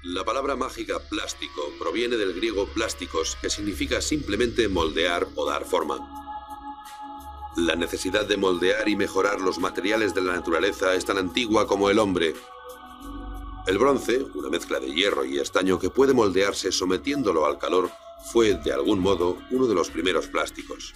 La palabra mágica plástico proviene del griego plásticos, que significa simplemente moldear o dar forma. La necesidad de moldear y mejorar los materiales de la naturaleza es tan antigua como el hombre. El bronce, una mezcla de hierro y estaño que puede moldearse sometiéndolo al calor, fue, de algún modo, uno de los primeros plásticos.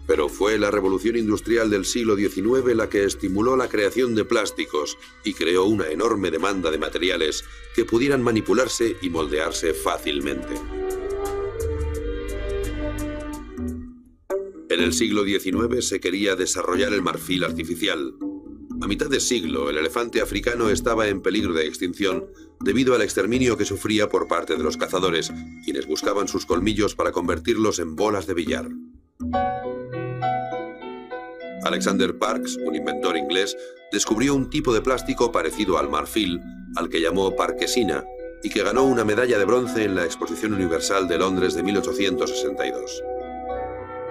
Pero fue la revolución industrial del siglo XIX la que estimuló la creación de plásticos y creó una enorme demanda de materiales que pudieran manipularse y moldearse fácilmente. En el siglo XIX se quería desarrollar el marfil artificial. A mitad de siglo, el elefante africano estaba en peligro de extinción debido al exterminio que sufría por parte de los cazadores, quienes buscaban sus colmillos para convertirlos en bolas de billar. Alexander Parkes, un inventor inglés, descubrió un tipo de plástico parecido al marfil, al que llamó parkesina, y que ganó una medalla de bronce en la Exposición Universal de Londres de 1862.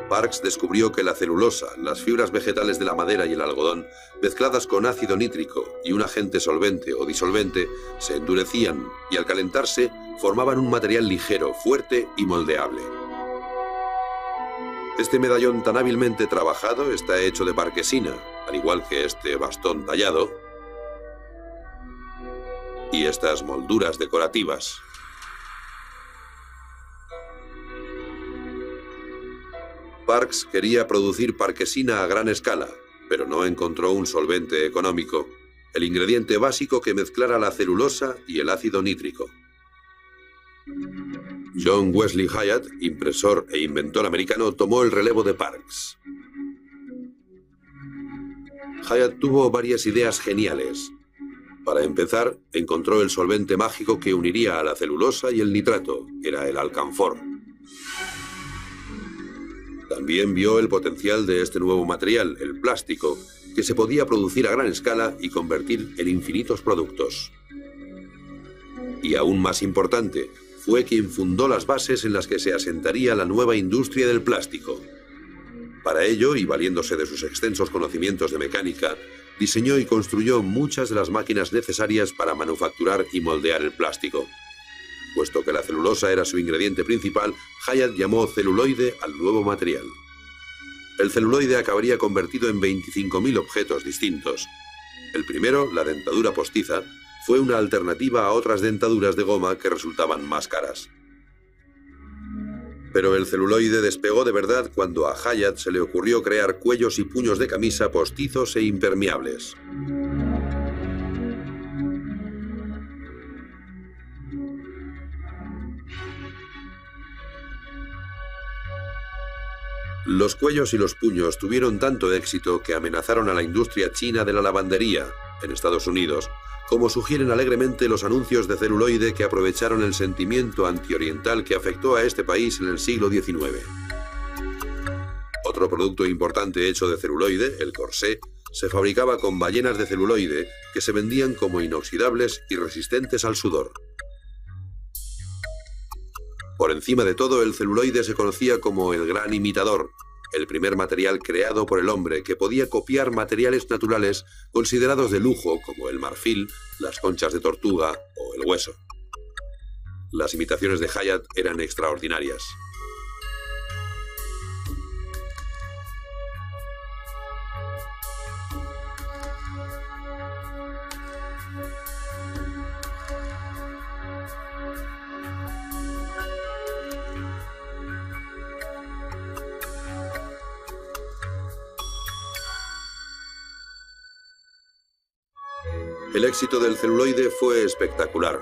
Parkes descubrió que la celulosa, las fibras vegetales de la madera y el algodón, mezcladas con ácido nítrico y un agente solvente o disolvente, se endurecían y al calentarse formaban un material ligero, fuerte y moldeable. Este medallón tan hábilmente trabajado está hecho de parkesina, al igual que este bastón tallado y estas molduras decorativas. Parkes quería producir parkesina a gran escala, pero no encontró un solvente económico, el ingrediente básico que mezclara la celulosa y el ácido nítrico. John Wesley Hyatt, impresor e inventor americano, tomó el relevo de Parkes. Hyatt tuvo varias ideas geniales. Para empezar, encontró el solvente mágico que uniría a la celulosa y el nitrato, era el alcanfor. También vio el potencial de este nuevo material, el plástico, que se podía producir a gran escala y convertir en infinitos productos. Y aún más importante, fue quien fundó las bases en las que se asentaría la nueva industria del plástico. Para ello, y valiéndose de sus extensos conocimientos de mecánica, diseñó y construyó muchas de las máquinas necesarias para manufacturar y moldear el plástico. Puesto que la celulosa era su ingrediente principal, Hyatt llamó celuloide al nuevo material. El celuloide acabaría convertido en 25.000 objetos distintos. El primero, la dentadura postiza, fue una alternativa a otras dentaduras de goma que resultaban más caras. Pero el celuloide despegó de verdad cuando a Hyatt se le ocurrió crear cuellos y puños de camisa postizos e impermeables. Los cuellos y los puños tuvieron tanto éxito que amenazaron a la industria china de la lavandería, en Estados Unidos, como sugieren alegremente los anuncios de celuloide que aprovecharon el sentimiento antioriental que afectó a este país en el siglo XIX. Otro producto importante hecho de celuloide, el corsé, se fabricaba con ballenas de celuloide que se vendían como inoxidables y resistentes al sudor. Por encima de todo, el celuloide se conocía como el gran imitador, el primer material creado por el hombre que podía copiar materiales naturales considerados de lujo como el marfil, las conchas de tortuga o el hueso. Las imitaciones de Hyatt eran extraordinarias. El éxito del celuloide fue espectacular.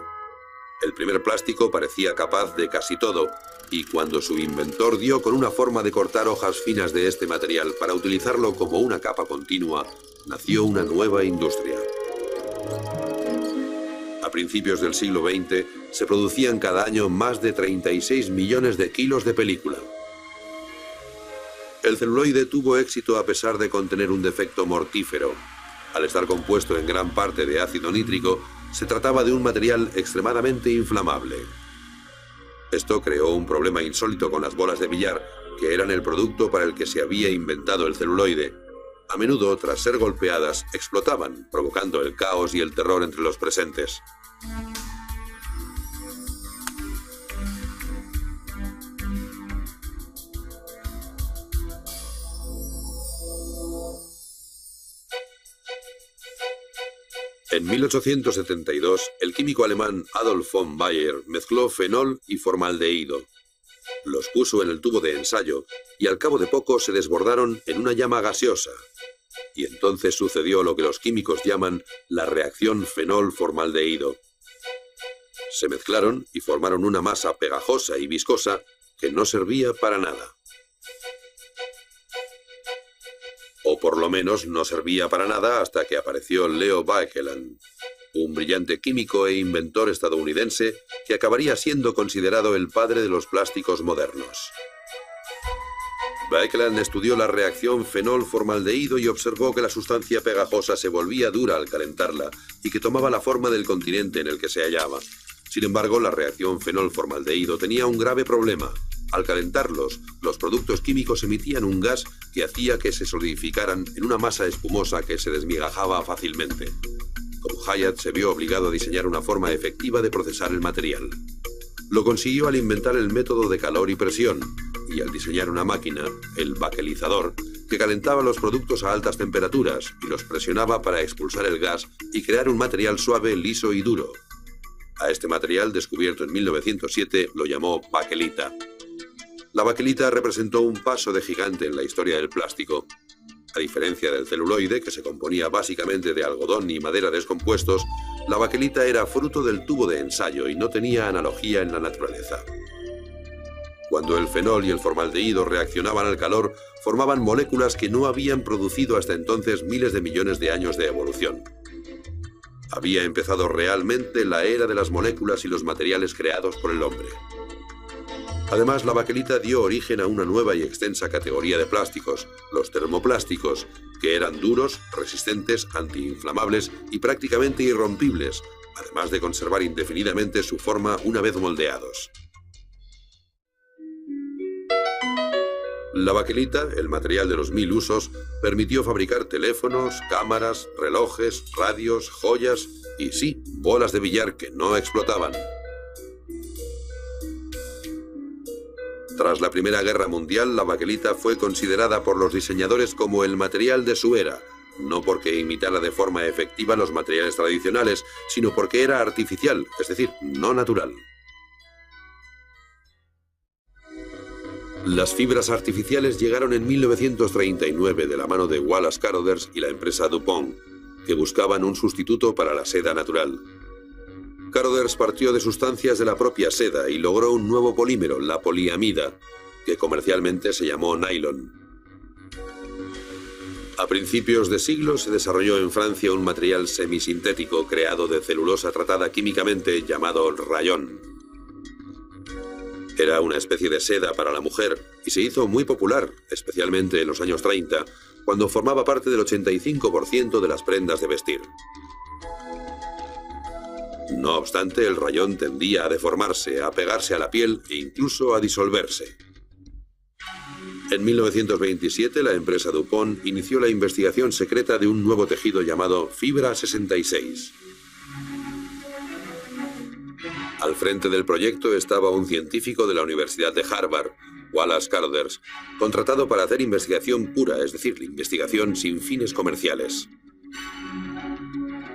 El primer plástico parecía capaz de casi todo, y cuando su inventor dio con una forma de cortar hojas finas de este material para utilizarlo como una capa continua, nació una nueva industria. A principios del siglo XX se producían cada año más de 36 millones de kilos de película. El celuloide tuvo éxito a pesar de contener un defecto mortífero. Al estar compuesto en gran parte de ácido nítrico, se trataba de un material extremadamente inflamable. Esto creó un problema insólito con las bolas de billar, que eran el producto para el que se había inventado el celuloide. a menudo, tras ser golpeadas, explotaban, provocando el caos y el terror entre los presentes. En 1872, el químico alemán Adolf von Baeyer mezcló fenol y formaldehído. Los puso en el tubo de ensayo y al cabo de poco se desbordaron en una llama gaseosa. Y entonces sucedió lo que los químicos llaman la reacción fenol-formaldehído. Se mezclaron y formaron una masa pegajosa y viscosa que no servía para nada. O por lo menos no servía para nada hasta que apareció Leo Baekeland, un brillante químico e inventor estadounidense que acabaría siendo considerado el padre de los plásticos modernos. Baekeland estudió la reacción fenol-formaldehído y observó que la sustancia pegajosa se volvía dura al calentarla y que tomaba la forma del continente en el que se hallaba. Sin embargo, la reacción fenol-formaldehído tenía un grave problema. Al calentarlos, los productos químicos emitían un gas que hacía que se solidificaran en una masa espumosa que se desmigajaba fácilmente. Von Hayat se vio obligado a diseñar una forma efectiva de procesar el material. Lo consiguió al inventar el método de calor y presión, y al diseñar una máquina, el bakelizador, que calentaba los productos a altas temperaturas y los presionaba para expulsar el gas y crear un material suave, liso y duro. A este material, descubierto en 1907, lo llamó bakelita. La bakelita representó un paso de gigante en la historia del plástico. A diferencia del celuloide, que se componía básicamente de algodón y madera descompuestos, la bakelita era fruto del tubo de ensayo y no tenía analogía en la naturaleza. Cuando el fenol y el formaldehído reaccionaban al calor, formaban moléculas que no habían producido hasta entonces miles de millones de años de evolución. Había empezado realmente la era de las moléculas y los materiales creados por el hombre. Además, la bakelita dio origen a una nueva y extensa categoría de plásticos, los termoplásticos, que eran duros, resistentes, antiinflamables y prácticamente irrompibles, además de conservar indefinidamente su forma una vez moldeados. La bakelita, el material de los 1000 usos, permitió fabricar teléfonos, cámaras, relojes, radios, joyas y sí, bolas de billar que no explotaban. Tras la Primera Guerra Mundial, la bakelita fue considerada por los diseñadores como el material de su era, no porque imitara de forma efectiva los materiales tradicionales, sino porque era artificial, es decir, no natural. Las fibras artificiales llegaron en 1939 de la mano de Wallace Carothers y la empresa DuPont, que buscaban un sustituto para la seda natural. Carothers partió de sustancias de la propia seda y logró un nuevo polímero, la poliamida, que comercialmente se llamó nylon. A principios de siglo se desarrolló en Francia un material semisintético creado de celulosa tratada químicamente llamado rayón. Era una especie de seda para la mujer y se hizo muy popular, especialmente en los años 30, cuando formaba parte del 85% de las prendas de vestir. No obstante, el rayón tendía a deformarse, a pegarse a la piel e incluso a disolverse. En 1927, la empresa DuPont inició la investigación secreta de un nuevo tejido llamado Fibra 66. Al frente del proyecto estaba un científico de la Universidad de Harvard, Wallace Carothers, contratado para hacer investigación pura, es decir, investigación sin fines comerciales.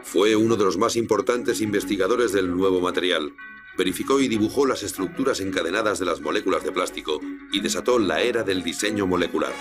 Fue uno de los más importantes investigadores del nuevo material. Verificó y dibujó las estructuras encadenadas de las moléculas de plástico y desató la era del diseño molecular.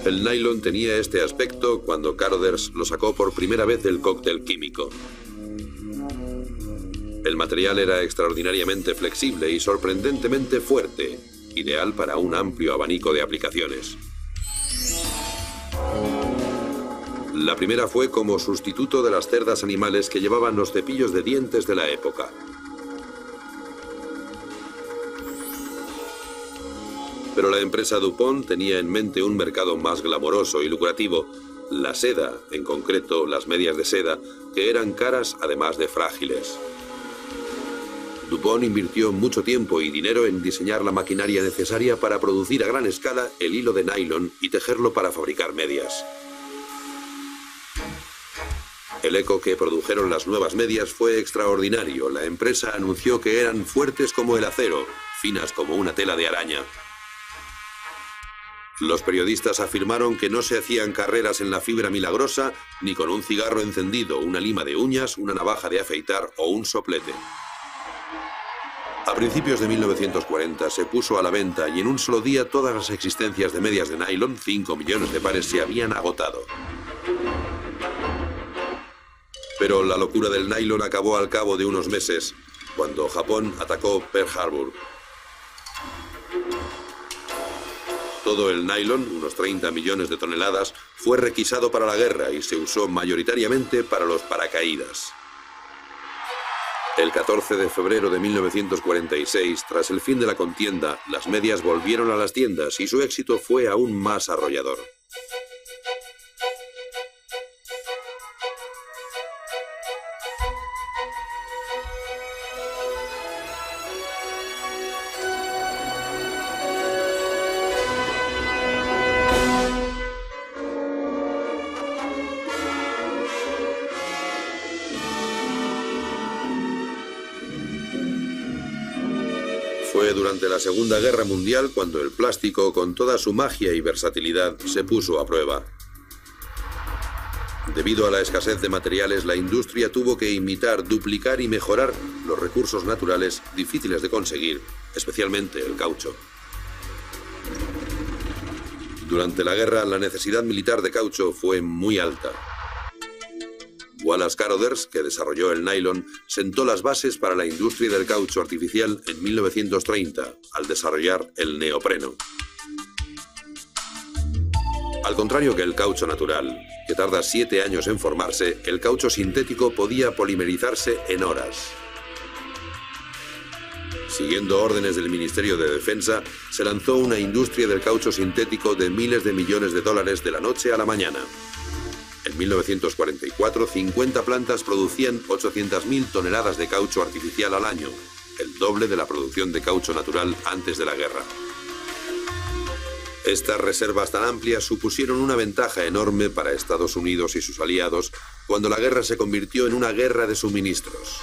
El nylon tenía este aspecto cuando Carothers lo sacó por primera vez del cóctel químico. El material era extraordinariamente flexible y sorprendentemente fuerte, ideal para un amplio abanico de aplicaciones. La primera fue como sustituto de las cerdas animales que llevaban los cepillos de dientes de la época. Pero la empresa DuPont tenía en mente un mercado más glamoroso y lucrativo, la seda, en concreto las medias de seda, que eran caras además de frágiles. DuPont invirtió mucho tiempo y dinero en diseñar la maquinaria necesaria para producir a gran escala el hilo de nylon y tejerlo para fabricar medias. El eco que produjeron las nuevas medias fue extraordinario. La empresa anunció que eran fuertes como el acero, finas como una tela de araña. Los periodistas afirmaron que no se hacían carreras en la fibra milagrosa ni con un cigarro encendido, una lima de uñas, una navaja de afeitar o un soplete. A principios de 1940 se puso a la venta y en un solo día todas las existencias de medias de nylon, 5 millones de pares, se habían agotado. Pero la locura del nylon acabó al cabo de unos meses, cuando Japón atacó Pearl Harbor. Todo el nylon, unos 30 millones de toneladas, fue requisado para la guerra y se usó mayoritariamente para los paracaídas. El 14 de febrero de 1946, tras el fin de la contienda, las medias volvieron a las tiendas y su éxito fue aún más arrollador. Fue durante la Segunda Guerra Mundial cuando el plástico, con toda su magia y versatilidad, se puso a prueba. Debido a la escasez de materiales, la industria tuvo que imitar, duplicar y mejorar los recursos naturales difíciles de conseguir, especialmente el caucho. Durante la guerra, la necesidad militar de caucho fue muy alta. Wallace Carothers, que desarrolló el nylon, sentó las bases para la industria del caucho artificial en 1930, al desarrollar el neopreno. Al contrario que el caucho natural, que tarda 7 años en formarse, el caucho sintético podía polimerizarse en horas. Siguiendo órdenes del Ministerio de Defensa, se lanzó una industria del caucho sintético de miles de millones de dólares de la noche a la mañana. En 1944, 50 plantas producían 800.000 toneladas de caucho artificial al año, el doble de la producción de caucho natural antes de la guerra. Estas reservas tan amplias supusieron una ventaja enorme para Estados Unidos y sus aliados cuando la guerra se convirtió en una guerra de suministros.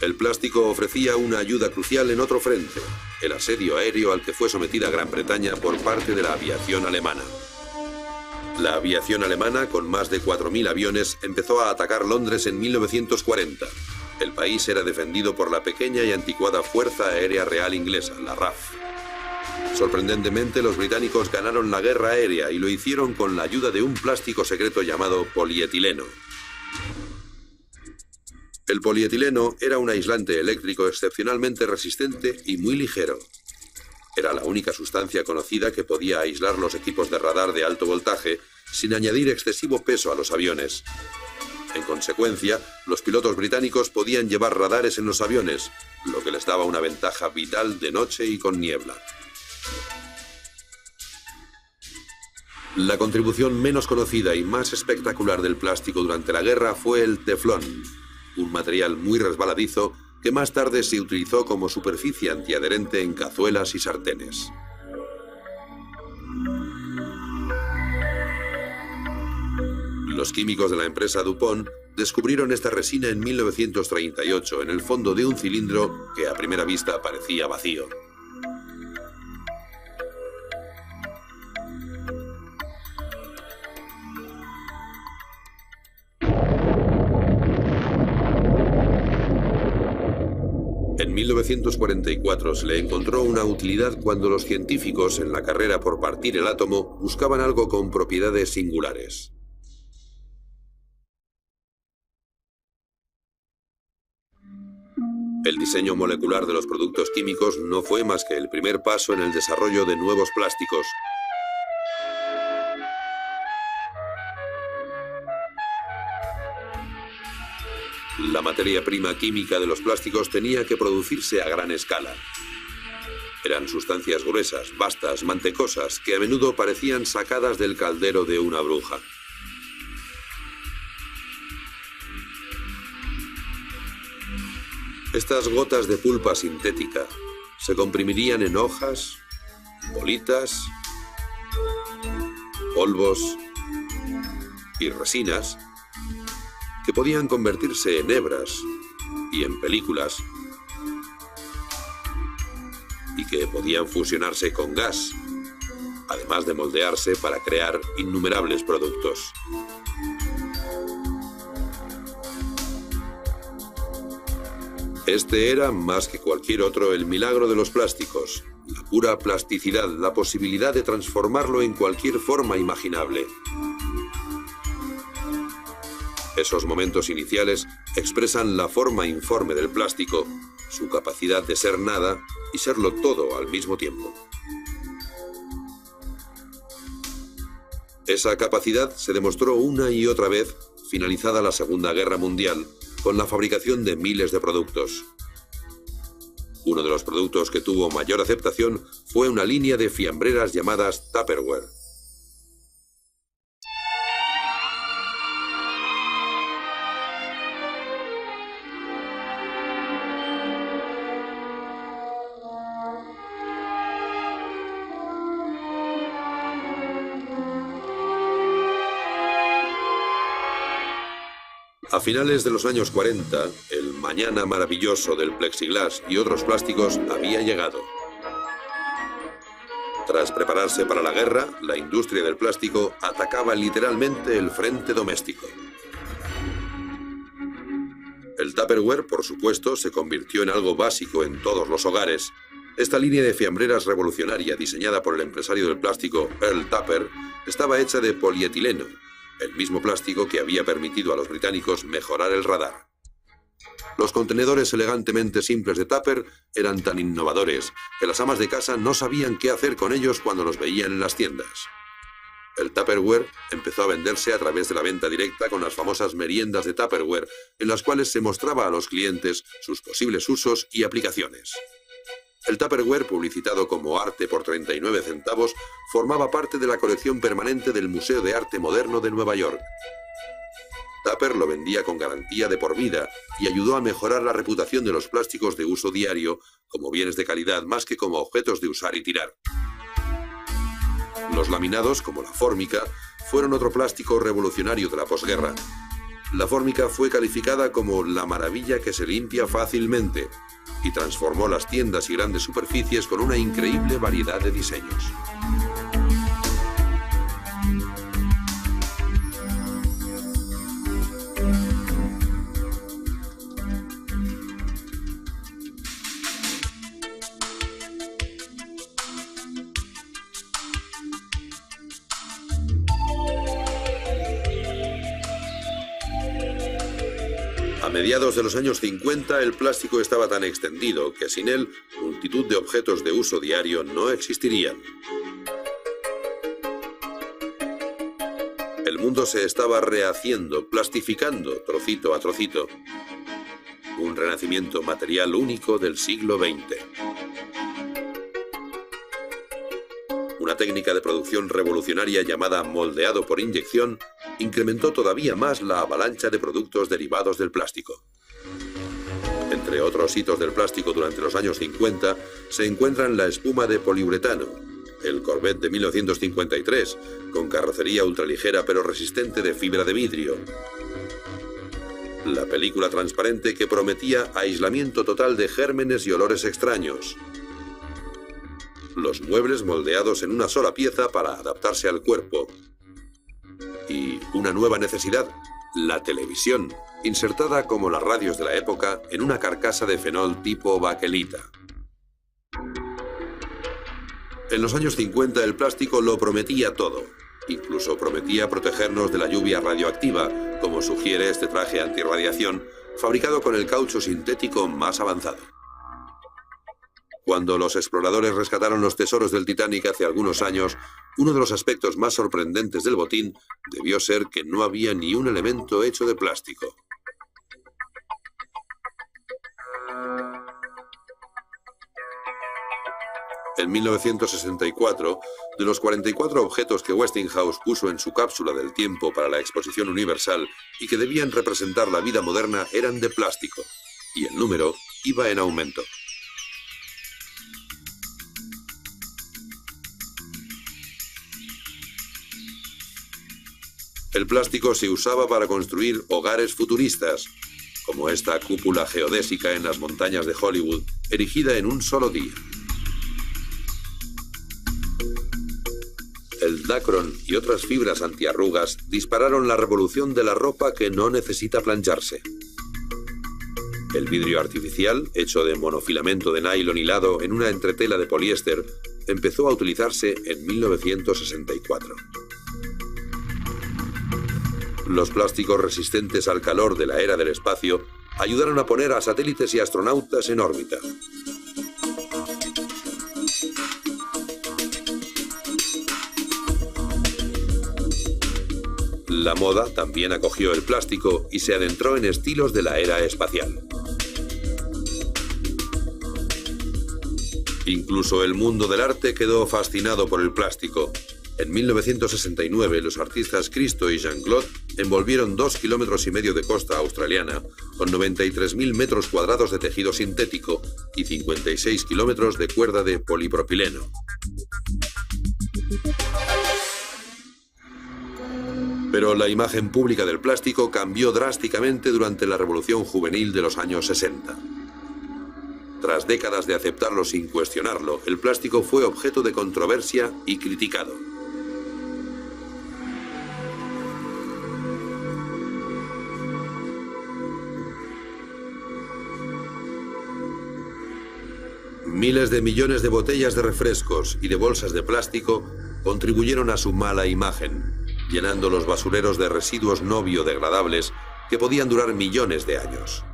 El plástico ofrecía una ayuda crucial en otro frente, el asedio aéreo al que fue sometida Gran Bretaña por parte de la aviación alemana. La aviación alemana, con más de 4.000 aviones, empezó a atacar Londres en 1940. El país era defendido por la pequeña y anticuada Fuerza Aérea Real Inglesa, la RAF. Sorprendentemente, los británicos ganaron la guerra aérea y lo hicieron con la ayuda de un plástico secreto llamado polietileno. El polietileno era un aislante eléctrico excepcionalmente resistente y muy ligero. Era la única sustancia conocida que podía aislar los equipos de radar de alto voltaje sin añadir excesivo peso a los aviones. En consecuencia, los pilotos británicos podían llevar radares en los aviones, lo que les daba una ventaja vital de noche y con niebla. La contribución menos conocida y más espectacular del plástico durante la guerra fue el teflón, un material muy resbaladizo que más tarde se utilizó como superficie antiadherente en cazuelas y sartenes. Los químicos de la empresa DuPont descubrieron esta resina en 1938 en el fondo de un cilindro que a primera vista parecía vacío. En 1944 se le encontró una utilidad cuando los científicos, en la carrera por partir el átomo, buscaban algo con propiedades singulares. El diseño molecular de los productos químicos no fue más que el primer paso en el desarrollo de nuevos plásticos. La materia prima química de los plásticos tenía que producirse a gran escala. Eran sustancias gruesas, vastas, mantecosas, que a menudo parecían sacadas del caldero de una bruja. Estas gotas de pulpa sintética se comprimirían en hojas, bolitas, polvos y resinas que podían convertirse en hebras y en películas y que podían fusionarse con gas, además de moldearse para crear innumerables productos. Este era, más que cualquier otro, el milagro de los plásticos, la pura plasticidad, la posibilidad de transformarlo en cualquier forma imaginable. Esos momentos iniciales expresan la forma informe del plástico, su capacidad de ser nada y serlo todo al mismo tiempo. Esa capacidad se demostró una y otra vez, finalizada la Segunda Guerra Mundial, con la fabricación de miles de productos. Uno de los productos que tuvo mayor aceptación fue una línea de fiambreras llamadas Tupperware. A finales de los años 40, el mañana maravilloso del plexiglas y otros plásticos había llegado. Tras prepararse para la guerra, la industria del plástico atacaba literalmente el frente doméstico. El Tupperware, por supuesto, se convirtió en algo básico en todos los hogares. Esta línea de fiambreras revolucionaria, diseñada por el empresario del plástico Earl Tupper, estaba hecha de polietileno, el mismo plástico que había permitido a los británicos mejorar el radar. Los contenedores elegantemente simples de Tupper eran tan innovadores que las amas de casa no sabían qué hacer con ellos cuando los veían en las tiendas. El Tupperware empezó a venderse a través de la venta directa con las famosas meriendas de Tupperware, en las cuales se mostraba a los clientes sus posibles usos y aplicaciones. El Tupperware, publicitado como arte por 39 centavos, formaba parte de la colección permanente del Museo de Arte Moderno de Nueva York. Tupper lo vendía con garantía de por vida y ayudó a mejorar la reputación de los plásticos de uso diario como bienes de calidad más que como objetos de usar y tirar. Los laminados, como la fórmica, fueron otro plástico revolucionario de la posguerra. La fórmica fue calificada como la maravilla que se limpia fácilmente y transformó las tiendas y grandes superficies con una increíble variedad de diseños. A mediados de los años 50, el plástico estaba tan extendido que sin él, multitud de objetos de uso diario no existirían. El mundo se estaba rehaciendo, plastificando, trocito a trocito. Un renacimiento material único del siglo XX. Una técnica de producción revolucionaria llamada moldeado por inyección incrementó todavía más la avalancha de productos derivados del plástico. Entre otros hitos del plástico durante los años 50 se encuentran la espuma de poliuretano, el Corvette de 1953, con carrocería ultraligera pero resistente de fibra de vidrio, la película transparente que prometía aislamiento total de gérmenes y olores extraños, los muebles moldeados en una sola pieza para adaptarse al cuerpo, y una nueva necesidad, la televisión, insertada como las radios de la época en una carcasa de fenol tipo baquelita. En los años 50 el plástico lo prometía todo, incluso prometía protegernos de la lluvia radioactiva, como sugiere este traje antirradiación, fabricado con el caucho sintético más avanzado. Cuando los exploradores rescataron los tesoros del Titanic hace algunos años, uno de los aspectos más sorprendentes del botín debió ser que no había ni un elemento hecho de plástico. En 1964, de los 44 objetos que Westinghouse puso en su cápsula del tiempo para la Exposición Universal y que debían representar la vida moderna eran de plástico, y el número iba en aumento. El plástico se usaba para construir hogares futuristas, como esta cúpula geodésica en las montañas de Hollywood, erigida en un solo día. El Dacron y otras fibras antiarrugas dispararon la revolución de la ropa que no necesita plancharse. El vidrio artificial, hecho de monofilamento de nylon hilado en una entretela de poliéster, empezó a utilizarse en 1964. Los plásticos resistentes al calor de la era del espacio ayudaron a poner a satélites y astronautas en órbita. La moda también acogió el plástico y se adentró en estilos de la era espacial. Incluso el mundo del arte quedó fascinado por el plástico. En 1969, los artistas Christo y Jean-Claude envolvieron 2,5 kilómetros de costa australiana con 93.000 metros cuadrados de tejido sintético y 56 kilómetros de cuerda de polipropileno. Pero la imagen pública del plástico cambió drásticamente durante la Revolución Juvenil de los años 60. Tras décadas de aceptarlo sin cuestionarlo, el plástico fue objeto de controversia y criticado. Miles de millones de botellas de refrescos y de bolsas de plástico contribuyeron a su mala imagen, llenando los basureros de residuos no biodegradables que podían durar millones de años.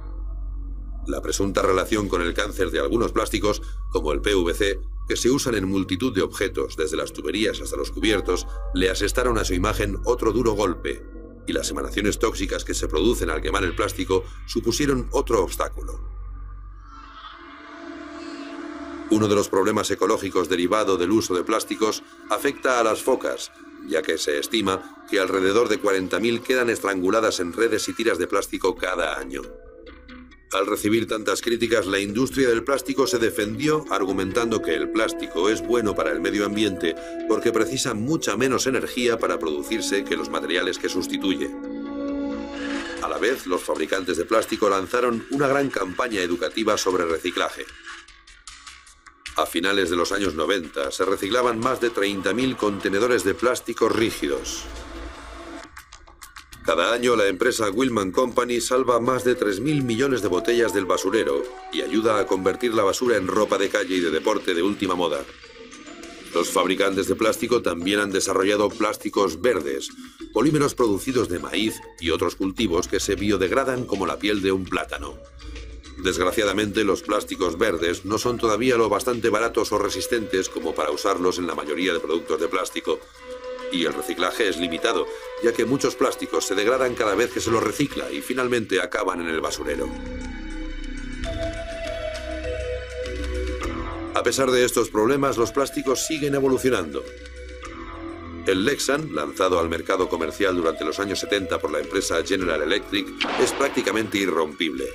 La presunta relación con el cáncer de algunos plásticos, como el PVC, que se usan en multitud de objetos, desde las tuberías hasta los cubiertos, le asestaron a su imagen otro duro golpe, y las emanaciones tóxicas que se producen al quemar el plástico supusieron otro obstáculo. Uno de los problemas ecológicos derivado del uso de plásticos afecta a las focas, ya que se estima que alrededor de 40.000 quedan estranguladas en redes y tiras de plástico cada año. Al recibir tantas críticas, la industria del plástico se defendió argumentando que el plástico es bueno para el medio ambiente porque precisa mucha menos energía para producirse que los materiales que sustituye. A la vez, los fabricantes de plástico lanzaron una gran campaña educativa sobre reciclaje. A finales de los años 90 se reciclaban más de 30.000 contenedores de plásticos rígidos. Cada año la empresa Willman Company salva más de 3.000 millones de botellas del basurero y ayuda a convertir la basura en ropa de calle y de deporte de última moda. Los fabricantes de plástico también han desarrollado plásticos verdes, polímeros producidos de maíz y otros cultivos que se biodegradan como la piel de un plátano. Desgraciadamente, los plásticos verdes no son todavía lo bastante baratos o resistentes como para usarlos en la mayoría de productos de plástico. Y el reciclaje es limitado, ya que muchos plásticos se degradan cada vez que se los recicla y finalmente acaban en el basurero. A pesar de estos problemas, los plásticos siguen evolucionando. El Lexan, lanzado al mercado comercial durante los años 70 por la empresa General Electric, es prácticamente irrompible.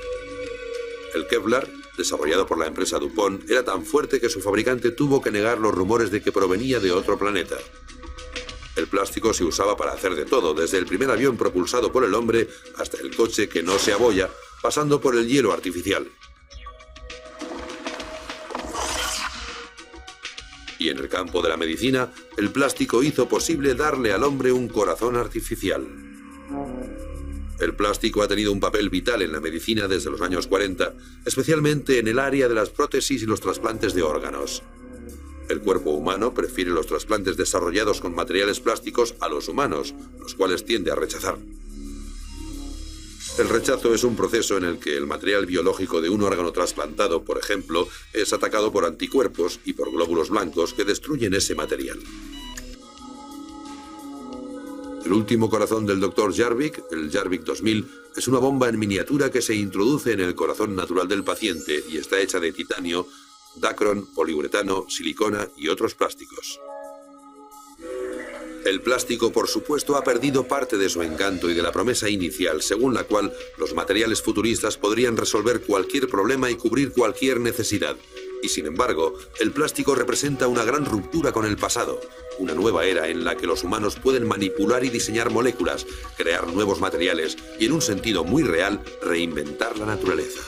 El Kevlar, desarrollado por la empresa DuPont, era tan fuerte que su fabricante tuvo que negar los rumores de que provenía de otro planeta. El plástico se usaba para hacer de todo, desde el primer avión propulsado por el hombre hasta el coche que no se abolla, pasando por el hielo artificial. Y en el campo de la medicina, el plástico hizo posible darle al hombre un corazón artificial. El plástico ha tenido un papel vital en la medicina desde los años 40, especialmente en el área de las prótesis y los trasplantes de órganos. El cuerpo humano prefiere los trasplantes desarrollados con materiales plásticos a los humanos, los cuales tiende a rechazar. El rechazo es un proceso en el que el material biológico de un órgano trasplantado, por ejemplo, es atacado por anticuerpos y por glóbulos blancos que destruyen ese material. El último corazón del Dr. Jarvik, el Jarvik 2000, es una bomba en miniatura que se introduce en el corazón natural del paciente y está hecha de titanio, dacron, poliuretano, silicona y otros plásticos. El plástico, por supuesto, ha perdido parte de su encanto y de la promesa inicial, según la cual los materiales futuristas podrían resolver cualquier problema y cubrir cualquier necesidad. Y sin embargo, el plástico representa una gran ruptura con el pasado, una nueva era en la que los humanos pueden manipular y diseñar moléculas, crear nuevos materiales y, en un sentido muy real, reinventar la naturaleza.